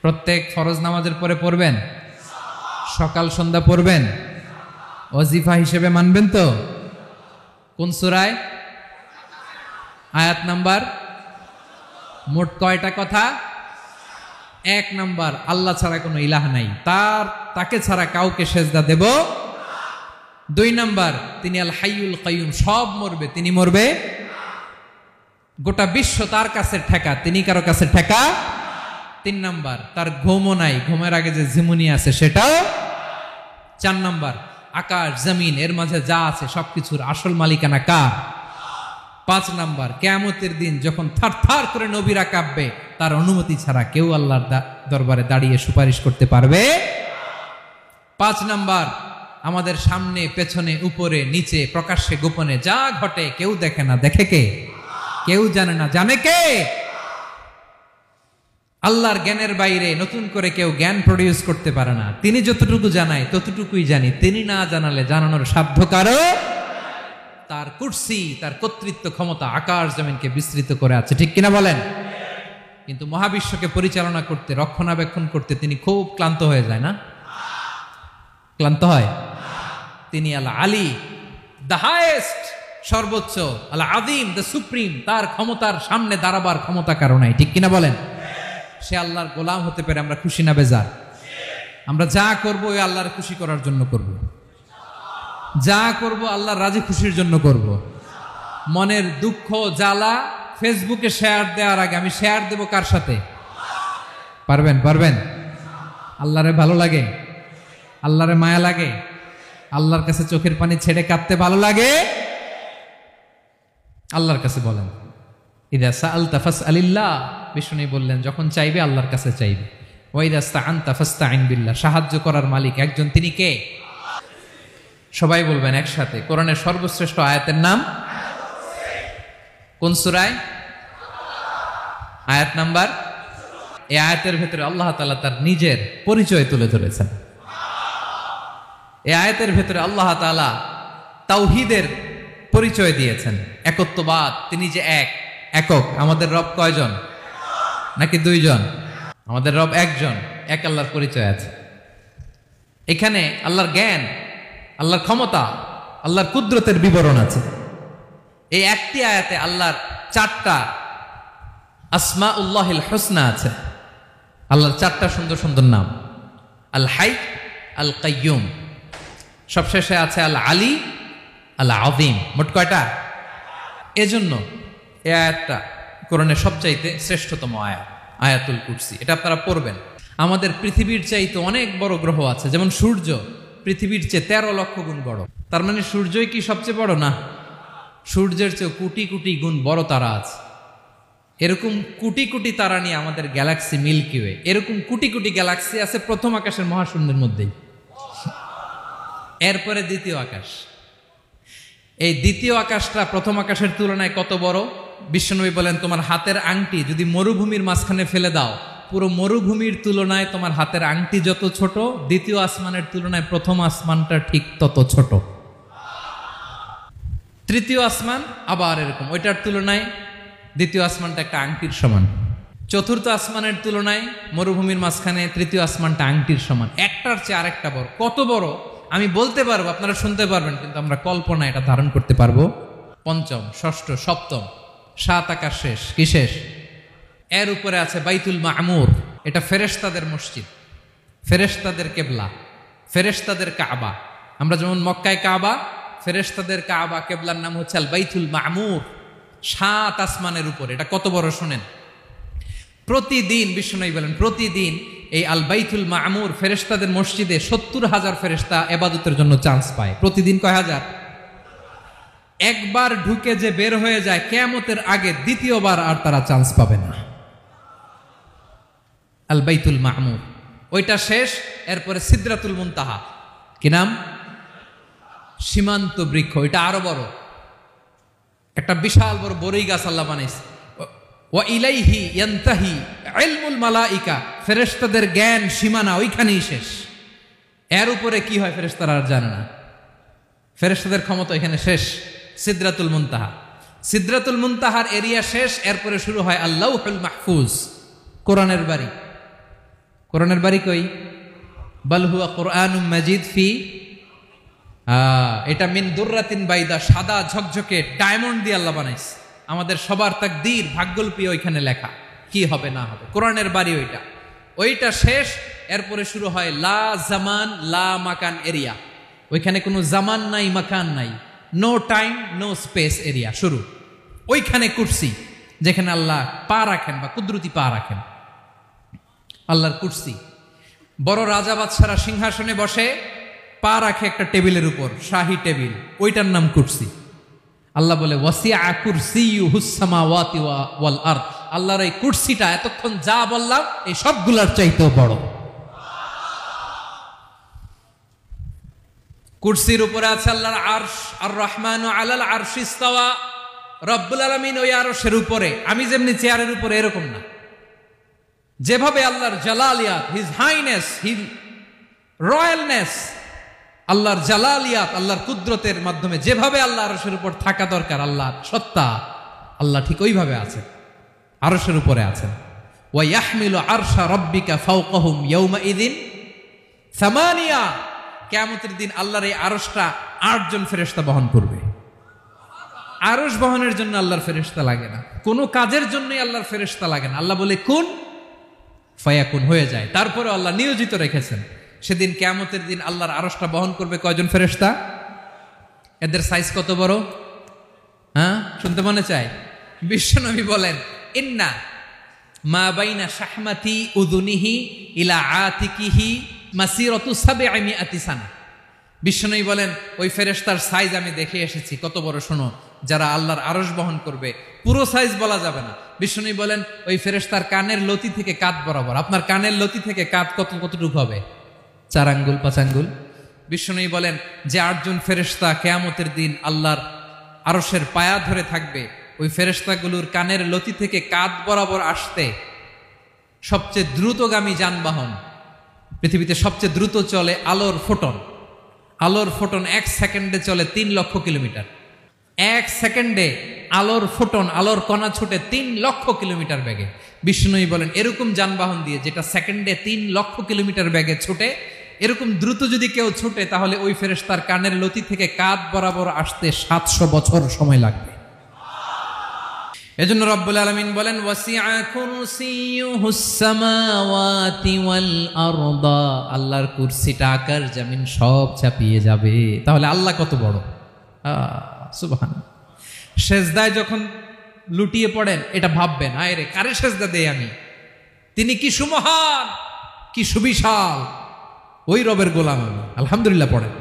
প্রত্যেক ফরজ নামাজের পরে পড়বেন, সকাল সন্ধ্যা পড়বেন, ওয়াজিফা হিসেবে মানবেন তো? কোন সূরায়? আয়াত নাম্বার? মোট কয়টা কথা? 1 নাম্বার, আল্লাহ ছাড়া কোনো ইলাহ নাই, তাকে ছাড়া কাউকে সেজদা দেব। 2 নাম্বার, তিনি আল হাইয়ুল কাইয়ুম, সব মরবে, তিনি মরবে। গোটা বিশ্ব তার কাছে ঠেকা, তিনি কারো কাছে ঠেকা। 3 নাম্বার, তার ঘুমও নাই, ঘুমের আগে যে ঝিমুনি আছে সেটাও। 4 নাম্বার, আকাশ জমিন এর মাঝে যা আছে সবকিছুর আসল মালিকানা কার? 5 নাম্বার, কিয়ামতের দিন যখন থারথার করে নবীরা কাঁপবে, তার অনুমতি ছাড়া কেউ আল্লাহর দরবারে দাঁড়িয়ে সুপারিশ করতে পারবে। 5 নাম্বার, আমাদের সামনে পেছনে উপরে নিচে প্রকাশ্যে গোপনে যা ঘটে কেউ দেখে না, দেখে কে? কেউ জানে না, জানে কে? আল্লাহর জ্ঞানের বাইরে নতুন করে কেউ জ্ঞান প্রডিউস করতে পারে না। তিনি যতটুকু জানায় ততটুকুই জানি, তিনি না জানালে জানানোর সাধ্য কারো। তার কুরসি, তার কর্তৃত্ব ক্ষমতা আকাশ জমিনকে বিস্তৃত করে আছে, ঠিক কিনা বলেন? কিন্তু মহাবিশ্বকে পরিচালনা করতে, রক্ষণাবেক্ষণ করতে তিনি খুব ক্লান্ত হয়ে যায় না? ক্লান্ত হয়? তিনি আল আলী, দ্য হাইয়েস্ট, সর্বোচ্চ, আল আযীম, দ্য সুপ্রিম, তার ক্ষমতার সামনে দাঁড়াবার ক্ষমতা কারো নাই, ঠিক কিনা বলেন? সে আল্লাহর গোলাম হতে পারে, আমরা খুশি না বেজার? আমরা যা করবো ওই আল্লাহর খুশি করার জন্য করব, যা করব আল্লাহর রাজি খুশির জন্য করব। মনের দুঃখ জ্বালা ফেসবুকে শেয়ার দেওয়ার আগে আমি শেয়ার দেব কার সাথে? পারবেন? পারবেন? আল্লাহরে ভালো লাগে? আল্লাহরে মায়া লাগে? আল্লাহর কাছে চোখের পানি ছেড়ে কাঁদতে ভালো লাগে? আল্লাহর কাছে বলেন, ইদা সাআলতা ফাসআলিল্লাহ, বিষ্ণু বললেন যখন চাইবে আল্লাহর কাছে চাইবে। ওয়া ইদা ইসতাআনতা ফাসতাইন বিল্লাহ, সাহায্য করার মালিক একজন, তিনি কে? সবাই বলবেন একসাথে, কোরআনের সর্বশ্রেষ্ঠ আয়াতের নাম কোন সূরায়? আয়াত নাম্বার? এই আয়াতের ভেতরে আল্লাহ তাআলা তার নিজের পরিচয় তুলে ধরেছেন। এই আয়াতের ভেতরে আল্লাহ তাআলা তাওহীদের পরিচয় দিয়েছেন, একত্ববাদ, তিনি যে একক। আমাদের রব কয়জন? নাকি 2 জন? আমাদের রব একজন, এক আল্লাহর পরিচয় আছে। এখানে আল্লাহর জ্ঞান, আল্লাহর ক্ষমতা, আল্লাহর কুদরতের বিবরণ আছে। এই একটি আয়াতে আল্লাহর 4টা আসমাউল্লাহিল হুসনা আছে। আল্লাহর 4টা সুন্দর সুন্দর নাম, আল হাই, আল কাইয়ুম, সবশেষে আছে আল আলী, আল আযীম। মোট কয়টা? এজন্য এই আয়াতটা কোরআনের সবচাইতে শ্রেষ্ঠতম আয়াত, আয়াতুল কুরসি। এটা আপনারা পড়বেন। আমাদের পৃথিবীর চাইতে অনেক বড় গ্রহ আছে, যেমন সূর্য পৃথিবীর চেয়ে 13 লক্ষ গুণ বড়। তার মানে সূর্যই কি সবচেয়ে বড়? না, সূর্যের চেয়ে কোটি কোটি গুণ বড় তারা আছে। এরকম কোটি কোটি তারা নিয়ে আমাদের গ্যালাক্সি মিল্কি ওয়ে, এরকম কোটি কোটি গ্যালাক্সি আছে প্রথম আকাশের মহাশূন্যের মধ্যেই। এরপরে দ্বিতীয় আকাশ। এই দ্বিতীয় আকাশটা প্রথম আকাশের তুলনায় কত বড়? বিশ্বনবী বলেন, তোমার হাতের আংটি যদি মরুভূমির মাঝখানে ফেলে দাও, পুরো মরুভূমির তুলনায় তোমার হাতের আংটি যত ছোট, দ্বিতীয় আসমানের তুলনায় প্রথম আসমানটা ঠিক তত ছোট। তৃতীয় আসমান আবার এরকম, ওইটার তুলনায় দ্বিতীয় আসমানটা একটা আংটির সমান। চতুর্থ আসমানের তুলনায় মরুভূমির মাঝখানে তৃতীয় আসমানটা আংটির সমান। একটার চেয়ে আরেকটা বড়। কত বড় আমি বলতে পারবো, আপনারা শুনতে পারবেন, কিন্তু আমরা কল্পনা এটা ধারণ করতে পারবো। পঞ্চম, ষষ্ঠ, সপ্তম, 7 আকাশ শেষ। কি শেষ? এর উপরে আছে বাইতুল মামুর, এটা ফেরেশতাদের মসজিদ, ফেরেশতাদের কেবলা, ফেরেশতাদের কাবা। আমরা যেমন মক্কায় কাবা, ফেরেশতাদের কাবা, কেবলার নাম হচ্ছে আল বাইতুল মামুর। 7 আসমানের উপর। এটা কত বড় শুনেন। প্রতিদিন বিশ্বনবী বলেন, প্রতিদিন এই আল বাইতুল মামুর ফেরেশতাদের মসজিদে 70,000 ফেরেশতা ইবাদতের জন্য চান্স পায়। প্রতিদিন কয় হাজার? একবার ঢুকে যে বের হয়ে যায়, কিয়ামতের আগে দ্বিতীয়বার আর তারা চান্স পাবে না। আল বাইতুল মামুর ওইটা শেষ। এরপরে সিদরাতুল মুনতাহা, কি নাম? সীমান্ত বৃক্ষ। এটা আরো বড়, একটা বিশাল বড় বড়ই গাছ আল্লাহ বানাইছে। ওয়া ইলাইহি ইয়ানতাহি ইলমুল মালাইকা, ফেরেশতাদের জ্ঞান সীমানা ওইখানেই শেষ। এর উপরে কি হয় ফেরেশতারা আর জানে না। ফেরেশতাদের ক্ষমতা এখানে শেষ। সিদরাতুল মুনতাহা, সিদরাতুল মুনতাহার এরিয়া শেষ। এরপরে শুরু হয় আল লাউহুল মাহফুজ, কোরআনের বাড়ি। কোরআনের বাড়ি কই? বাল হুয়া কুরআনুম মাজিদ ফি, এটা মিন দুররাতিন বাইদা, সাদা ঝকঝকে ডায়মন্ড দিয়ে আল্লাহ বানাইছে। আমাদের সবার তাকদীর, ভাগ্যলিপি ওইখানে লেখা, কি হবে না হবে। কোরআনের বাড়ি ওইটা শেষ। এরপরে শুরু হয় লা জামান লা মাকান এরিয়া। ওইখানে কোনো জামান নাই, মাকান নাই, no time no space area শুরু। ওইখানে কুরসি, যেখানে আল্লাহ পা রাখেন বা কুদরতি পা রাখেন, আল্লাহর কুরসি। বড় রাজা বাদশারা সিংহাসনে বসে পা রাখে একটা টেবিলের উপর, শাহী টেবিল, ওইটার নাম কুরসি। আল্লাহ বলে ওয়াসিআ কুরসিয়ুহুস সামাওয়াতি ওয়াল আরদ। আল্লাহর এই কুরসিটা এতক্ষণ যা বললাম এই সবগুলোর চাইতেও বড়। কুরসির উপরে আছে আল্লাহর আরশ। আর রহমানু আলাল আরশি ইস্তাওয়া। রব্বুল আলামিন ওই আরশের উপরে। আমি যেমনি চেয়ারের উপরে এরকম না, যেভাবে আল্লাহর জালালিয়াত, হিজ হাইনেস, হিজ রয়্যালনেস, আল্লাহর জালালিয়াত, আল্লাহর কুদরতের মাধ্যমে যেভাবে আল্লাহ আরশের উপর থাকা দরকার, আল্লাহর সত্তা, আল্লাহ ঠিক ওইভাবে আছেন, আরশের উপরে আছেন। ওয়া ইয়াহমিলু আরশা রাব্বিকা ফাওকাহুম ইয়াওমাইযিন সামানিয়া। কিয়ামতের দিন আল্লাহর এই আরশটা 8 জন ফেরেশতা বহন করবে। আরশ বহনের জন্য আল্লাহর ফেরেশতা লাগে না, কোনো কাজের জন্যই আল্লাহর ফেরেশতা লাগে না। আল্লাহ বলে কুন ফায়াকুন, হয়ে যায়। তারপরে আল্লাহ নিয়োজিত রেখেছেন। সেদিন কিয়ামতের দিন আল্লাহর আরশটা বহন করবে কয়জন ফেরেশতা? এদের সাইজ কত বড়? শুনতে মনে চায়? বিশ্বনবী বলেন ইন্না মা বাইনা শাহমাতি উযুনিহি ইলা আতিকিহি মাসিরাতু 700 সানা। বিশ্বনবী বলেন ওই ফেরেশতার সাইজ আমি দেখে এসেছি কত বড়। শোনো, যারা আল্লাহর আরশ বহন করবে, পুরো সাইজ বলা যাবে না। বিশ্বনবী বলেন ওই ফেরেশতার কানের লতি থেকে কাঁধ বরাবর। আপনার কানের লতি থেকে কাঁধ কতটুকু হবে? 4 আঙ্গুল 5 আঙ্গুল। বিশ্বনবী বলেন যে 8 জন ফেরেশতা কিয়ামতের দিন আল্লাহর আরশের পায়া ধরে থাকবে, ওই ফেরেশতাগুলোর কানের লতি থেকে কাঁধ বরাবর আসতে সবচেয়ে দ্রুতগামী যানবাহন, পৃথিবীতে সবচেয়ে দ্রুত চলে আলোর ফোটন। আলোর ফোটন 1 সেকেন্ডে চলে 3 লক্ষ কিলোমিটার। 1 সেকেন্ডে আলোর ফোটন, আলোর কণা ছুটে 3 লক্ষ কিলোমিটার বেগে। বিষ্ণুই বলেন এরকম যানবাহন দিয়ে, যেটা সেকেন্ডে 3 লক্ষ কিলোমিটার বেগে ছুটে, এরকম দ্রুত যদি কেউ ছুটে, তাহলে ওই ফেরেশতার কানের লতি থেকে কাঁধ বরাবর আসতে 700 বছর সময় লাগবে। এজন্য রব্বুল আলামিন বলেন ওয়াসিআ কুরসিয়ুহুস সামাওয়াতি ওয়াল আরদা। আল্লাহর কুরসিটা আকাশ জমিন সব চাপিয়ে যাবে। তাহলে আল্লাহ কত বড়! সুবহানাল্লাহ। সেজদায় যখন লুটিয়ে পড়েন এটা ভাববেন, আয় রে কারে সেজদা দেই আমি, তিনি কি সুমহান, কি সুবিশাল, ওই রবের গোলাম আমি। আলহামদুলিল্লাহ পড়েন।